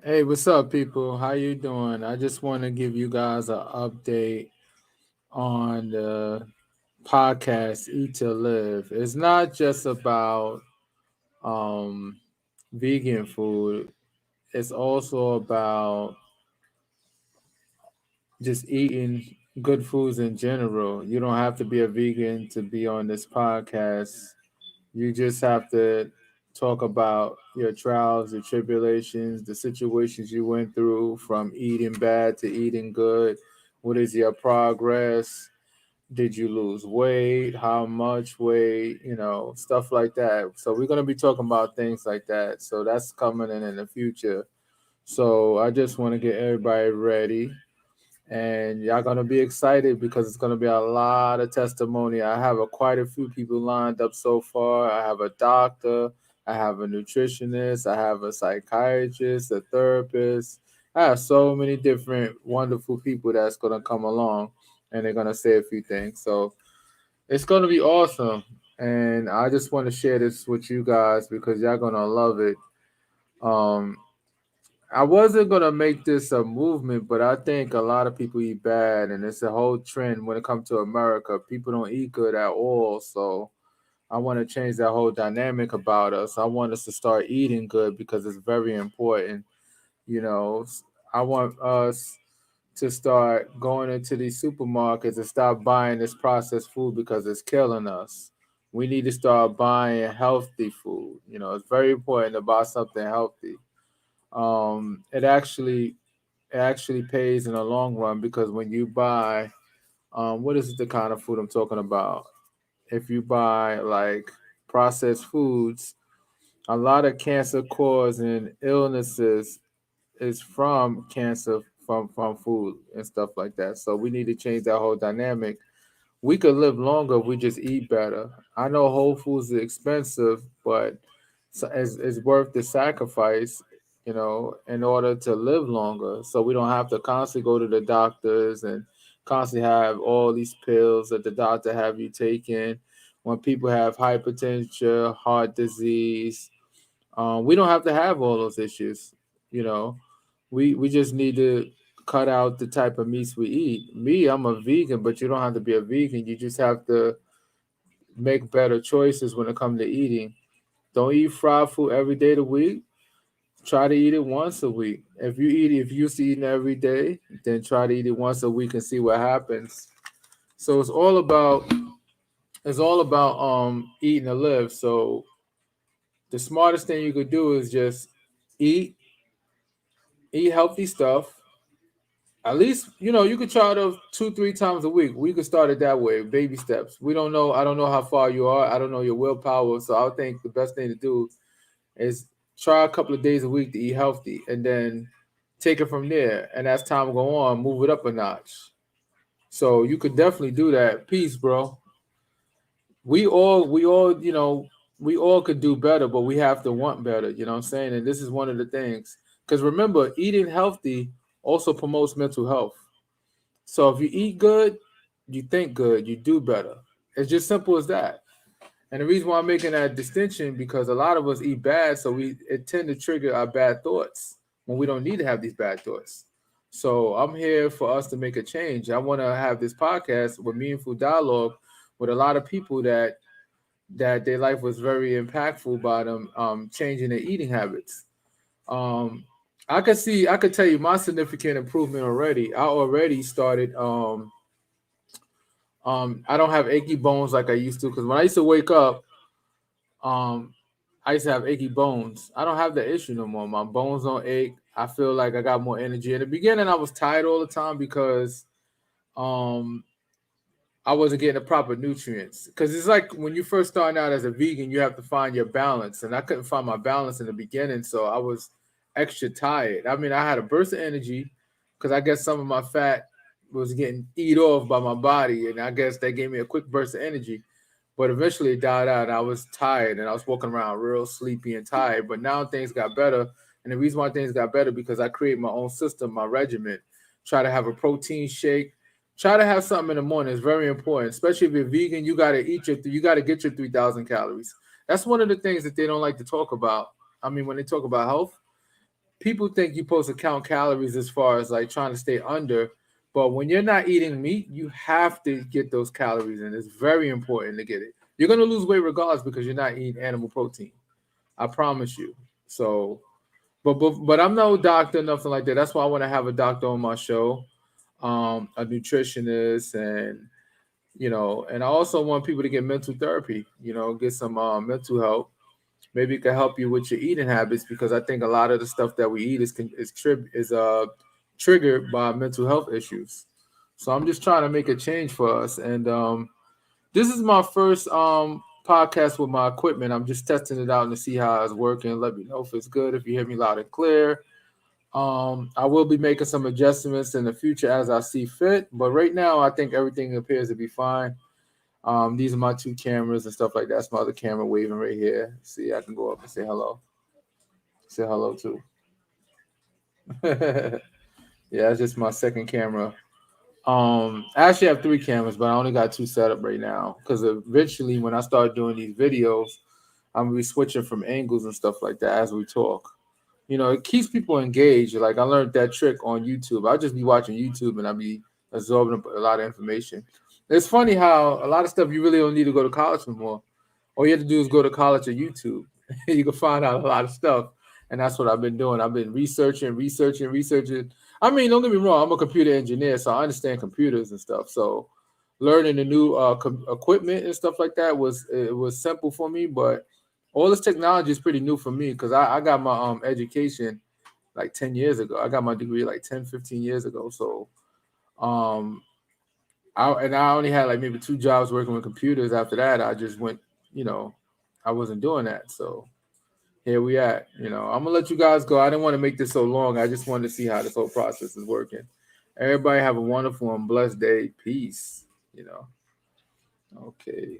Hey, what's up, people? How you doing? I just want to give you guys an update on the podcast Eat to Live. It's not just about um, vegan food. It's also about just eating good foods in general. You don't have to be a vegan to be on this podcast. You just have to talk about your trials, your tribulations, the situations you went through from eating bad to eating good. What is your progress? Did you lose weight? How much weight? Stuff like that. So we're going to be talking about things like that. So that's coming in the future. So I just want to get everybody ready, and y'all gonna be excited because it's gonna be a lot of testimony. I have quite a few people lined up so far. I have a doctor, I have a nutritionist, I have a psychiatrist, a therapist. I have so many different wonderful people that's gonna come along, and they're gonna say a few things. So it's gonna be awesome, and I just want to share this with you guys because y'all gonna love it. Um, I wasn't gonna make this a movement, but I think a lot of people eat bad, and it's a whole trend when it comes to America. People don't eat good at all, so I want to change that whole dynamic about us. I want us to start eating good because it's very important. You know, I want us to start going into these supermarkets and stop buying this processed food because it's killing us. We need to start buying healthy food. It's very important to buy something healthy. It actually pays in the long run because when you buy, what is the kind of food I'm talking about? If you buy like processed foods, a lot of cancer causing illnesses is from cancer from food and stuff like that. So we need to change that whole dynamic. We could live longer if we just eat better. I know Whole Foods is expensive, but it's worth the sacrifice, in order to live longer. So we don't have to constantly go to the doctors and constantly have all these pills that the doctor have you taking. When people have hypertension, heart disease, we don't have to have all those issues. You know, we just need to cut out the type of meats we eat. Me, I'm a vegan, but you don't have to be a vegan. You just have to make better choices when it comes to eating. Don't eat fried food every day of the week. Try to eat it once a week. If you used to eating every day, then try to eat it once a week and see what happens. So it's all about eating to live. So the smartest thing you could do is just eat eat healthy stuff. At least, you could try to 2, 3 times a week. We could start it that way, baby steps. We don't know. I don't know how far you are. I don't know your willpower. So I would think the best thing to do is try a couple of days a week to eat healthy, and then take it from there. And as time go on, move it up a notch. So you could definitely do that. Peace, bro. We all could do better, but we have to want better. You know what I'm saying? And this is one of the things. Because remember, eating healthy also promotes mental health. So if you eat good, you think good, you do better. It's just simple as that. And the reason why I'm making that distinction because a lot of us eat bad, so we it tend to trigger our bad thoughts when we don't need to have these bad thoughts. So I'm here for us to make a change. I want to have this podcast with meaningful dialogue with a lot of people that their life was very impactful by them changing their eating habits. Um, I could tell you my significant improvement already. I already started. I don't have achy bones like I used to because when I used to wake up, um, I used to have achy bones. I don't have that issue no more. My bones don't ache. I feel like I got more energy. In the beginning, I was tired all the time because um, I wasn't getting the proper nutrients. Because it's like when you first start out as a vegan, you have to find your balance, and I couldn't find my balance in the beginning, so I was extra tired. I mean, I had a burst of energy because I guess some of my fat was getting eat off by my body, and I guess that gave me a quick burst of energy. But eventually it died out. And I was tired and I was walking around real sleepy and tired. But now things got better. And the reason why things got better because I create my own system, my regimen. Try to have a protein shake. Try to have something in the morning. It's very important, especially if you're vegan. You gotta get your 3,000 calories. That's one of the things that they don't like to talk about. I mean, when they talk about health, people think you're supposed to count calories as far as like trying to stay under, but when you're not eating meat, you have to get those calories in. It's very important to get it. You're gonna lose weight regardless because you're not eating animal protein. I promise you. So, but I'm no doctor, nothing like that. That's why I want to have a doctor on my show, a nutritionist, and and I also want people to get mental therapy. Get some mental help. Maybe it can help you with your eating habits because I think a lot of the stuff that we eat is triggered by mental health issues. So I'm just trying to make a change for us. And this is my first podcast with my equipment. I'm just testing it out and to see how it's working. Let me know if it's good. If you hear me loud and clear. I will be making some adjustments in the future as I see fit. But right now, I think everything appears to be fine. These are my two cameras and stuff like that. That's my other camera waving right here. See, I can go up and say hello. Say hello too. Yeah, it's just my second camera. I actually have three cameras, but I only got two set up right now. Because eventually, when I start doing these videos, I'm gonna be switching from angles and stuff like that as we talk. It keeps people engaged. Like I learned that trick on YouTube. I'll just be watching YouTube and I'll be absorbing a lot of information. It's funny how a lot of stuff you really don't need to go to college for more. All you have to do is go to college or YouTube. You can find out a lot of stuff. And that's what I've been doing. I've been researching. I mean, don't get me wrong, I'm a computer engineer, so I understand computers and stuff. So learning the new equipment and stuff like that was simple for me, but all this technology is pretty new for me because I got my education like 10 years ago. I got my degree like 10, 15 years ago. So um I only had like maybe two jobs working with computers. After that, I just went, you know, I wasn't doing that. So here we at. I'm gonna let you guys go. I didn't want to make this so long. I just wanted to see how this whole process is working. Everybody have a wonderful and blessed day. Peace. Okay.